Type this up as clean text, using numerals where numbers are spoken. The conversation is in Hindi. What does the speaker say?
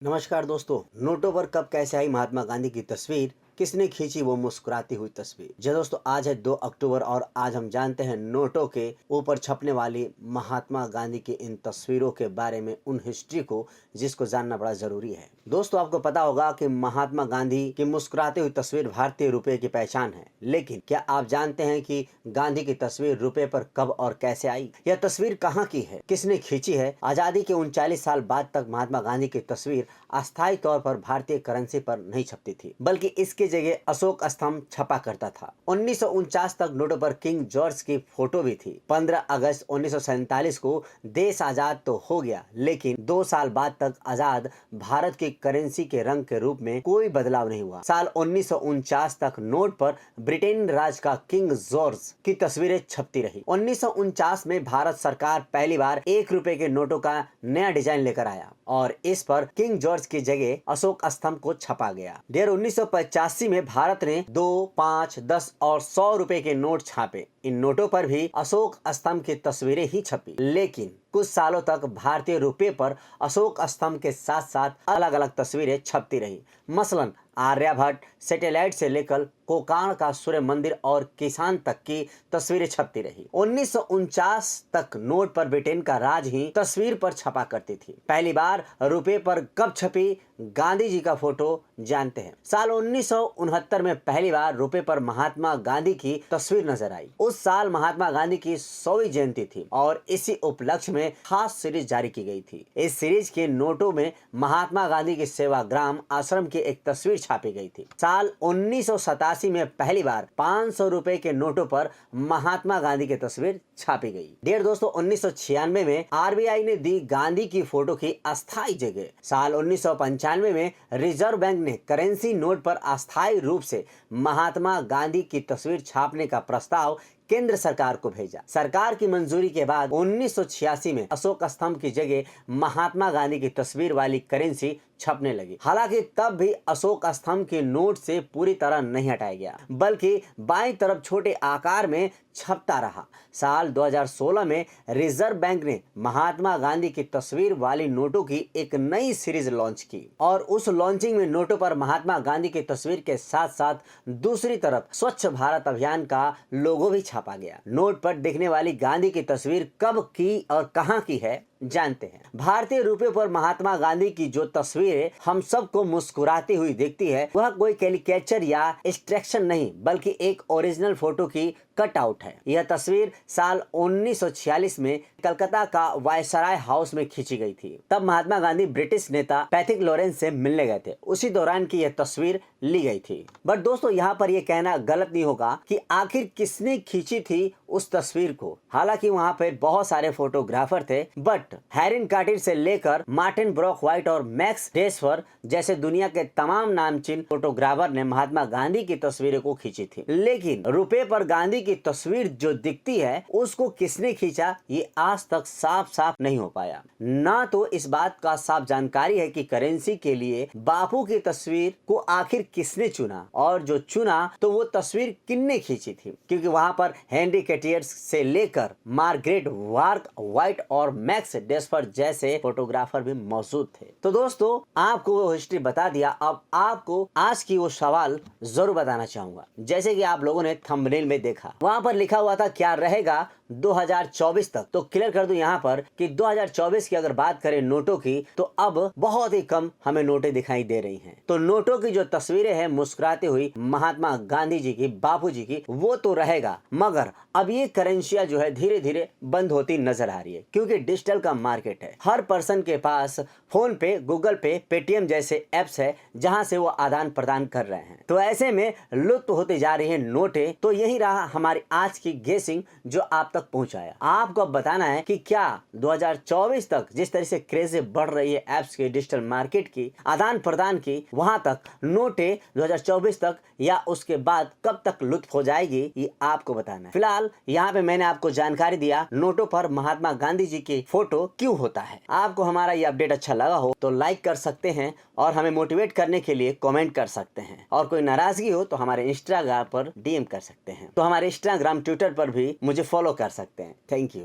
नमस्कार दोस्तों। नोटों पर कब कैसे आई महात्मा गांधी की तस्वीर, किसने खींची वो मुस्कुराती हुई तस्वीर। जी दोस्तों, आज है 2 अक्टूबर और आज हम जानते हैं नोटों के ऊपर छपने वाली महात्मा गांधी की इन तस्वीरों के बारे में, उन हिस्ट्री को जिसको जानना बड़ा जरूरी है। दोस्तों, आपको पता होगा कि महात्मा गांधी की मुस्कुराती हुई तस्वीर भारतीय रुपए की पहचान है, लेकिन क्या आप जानते हैं कि गांधी की तस्वीर रुपए पर कब और कैसे आई? यह तस्वीर कहाँ की है, किसने खींची है? आजादी के 39 साल बाद तक महात्मा गांधी की तस्वीर अस्थायी तौर पर भारतीय करेंसी पर नहीं छपती थी, बल्कि इसके जगह अशोक स्तंभ छपा करता था। 1949 तक नोटों पर किंग जॉर्ज की फोटो भी थी। 15 अगस्त 1947 को देश आजाद तो हो गया, लेकिन 2 साल बाद तक आजाद भारत की करेंसी के रंग के रूप में कोई बदलाव नहीं हुआ। साल 1949 तक नोट पर ब्रिटेन राज का किंग जॉर्ज की तस्वीरें छपती रही। 1949 में भारत सरकार पहली बार 1 रुपए के नोटों का नया डिजाइन लेकर आया और इस पर किंग जॉर्ज की जगह अशोक स्तंभ को छपा गया। 1985 में भारत ने 2, 5, 10 और 100 रुपए के नोट छापे। इन नोटों पर भी अशोक स्तंभ की तस्वीरें ही छपी, लेकिन कुछ सालों तक भारतीय रुपए पर अशोक स्तंभ के साथ साथ अलग अलग तस्वीरें छपती रही। मसलन आर्यभट्ट सैटेलाइट से लेकर कोकाण का सूर्य मंदिर और किसान तक की तस्वीरें छपती रही। 1949 तक नोट पर ब्रिटेन का राज ही तस्वीर पर छपा करती थी। पहली बार रुपए पर कब छपी गांधी जी का फोटो जानते हैं। साल 1969 में पहली बार रुपए पर महात्मा गांधी की तस्वीर नजर आई। उस साल महात्मा गांधी की 100वीं जयंती थी और इसी उपलक्ष्य में खास सीरीज जारी की गई थी। इस सीरीज के नोटों में महात्मा गांधी के सेवाग्राम आश्रम की एक तस्वीर छापी गई थी। साल 1987 में पहली बार 500 रुपए के नोटों पर महात्मा गांधी की तस्वीर छापी गई। डियर दोस्तों, 1996 में आरबीआई ने दी गांधी की फोटो की अस्थायी जगह। साल 1995 में रिजर्व बैंक ने करेंसी नोट पर अस्थायी रूप से महात्मा गांधी की तस्वीर छापने का प्रस्ताव केंद्र सरकार को भेजा। सरकार की मंजूरी के बाद 1986 में अशोक स्तंभ की जगह महात्मा गांधी की तस्वीर वाली करेंसी छपने लगी। हालांकि तब भी अशोक स्तंभ के नोट से पूरी तरह नहीं हटाया गया, बल्कि बाईं तरफ छोटे आकार में छपता रहा। साल 2016 में रिजर्व बैंक ने महात्मा गांधी की तस्वीर वाली नोटों की एक नई सीरीज लॉन्च की और उस लॉन्चिंग में नोटों पर महात्मा गांधी की तस्वीर के साथ साथ दूसरी तरफ स्वच्छ भारत अभियान का लोगो भी छापा गया। नोट पर दिखने वाली गांधी की तस्वीर कब की और कहां की है जानते हैं। भारतीय रुपए पर महात्मा गांधी की जो तस्वीर हम सबको मुस्कुराती हुई दिखती है, वह कोई कैरिकेचर या एक्सट्रैक्शन नहीं, बल्कि एक ओरिजिनल फोटो की कटआउट है। यह तस्वीर साल 1946 में कलकत्ता का वायसराय हाउस में खींची गई थी। तब महात्मा गांधी ब्रिटिश नेता पैथिक लॉरेंस से मिलने गए थे। उसी दौरान की यह तस्वीर ली गई थी। बट दोस्तों, यहाँ पर यह कहना गलत नहीं होगा कि आखिर किसने खींची थी उस तस्वीर को। हालांकि वहाँ पे बहुत सारे फोटोग्राफर थे, बट हैरिन कार्टिर से लेकर मार्टिन ब्रॉक व्हाइट और मैक्स डेस्वर जैसे दुनिया के तमाम नामचीन फोटोग्राफर ने महात्मा गांधी की तस्वीरों को खींची थी। लेकिन रुपए पर गांधी की तस्वीर जो दिखती है, उसको किसने खींचा, ये आज तक साफ साफ नहीं हो पाया। ना तो इस बात का साफ जानकारी है कि करेंसी के लिए बापू की तस्वीर को आखिर किसने चुना, और जो चुना तो वो तस्वीर किसने खींची थी, क्योंकि वहां पर हेनरी कार्टियर से लेकर मार्गरेट वार्क व्हाइट और मैक्स डेस्पर जैसे फोटोग्राफर भी मौजूद थे। तो दोस्तों, आपको वो हिस्ट्री बता दिया। अब आपको आज की वो सवाल जरूर बताना चाहूंगा। जैसे कि आप लोगों ने थंबनेल में देखा, वहां पर लिखा हुआ था क्या रहेगा 2024 तक। तो क्लियर कर दूं यहाँ पर कि 2024 की अगर बात करें नोटों की, तो अब बहुत ही कम हमें नोटें दिखाई दे रही हैं। तो नोटों की जो तस्वीरें हैं मुस्कुराती हुई महात्मा गांधी जी की, बापू जी की, वो तो रहेगा, मगर अब ये करेंसियां जो है धीरे धीरे बंद होती नजर आ रही है, क्योंकि डिजिटल का मार्केट है। हर पर्सन के पास फोन पे, गूगल पे, पेटीएम जैसे एप्स है जहां से वो आदान प्रदान कर रहे हैं। तो ऐसे में लुप्त होते जा रही है नोटें। तो यही रहा हमारी आज की गेसिंग जो आप तक पहुंचाया। आपको अब बताना है कि क्या 2024 तक जिस तरह से क्रेज बढ़ रही है एप्स के, डिजिटल मार्केट की, आदान प्रदान की, वहां तक नोटें 2024 तक या उसके बाद कब तक लुप्त हो जाएगी, ये आपको बताना है। फिलहाल यहाँ पे मैंने आपको जानकारी दिया नोटों पर महात्मा गांधी जी की फोटो क्यों होता है। आपको हमारा ये अपडेट अच्छा लगा हो तो लाइक कर सकते हैं और हमें मोटिवेट करने के लिए कमेंट कर सकते हैं, और कोई नाराजगी हो तो हमारे इंस्टाग्राम पर डीएम कर सकते हैं। तो हमारे इंस्टाग्राम, ट्विटर पर भी मुझे फॉलो कर सकते हैं। Thank you.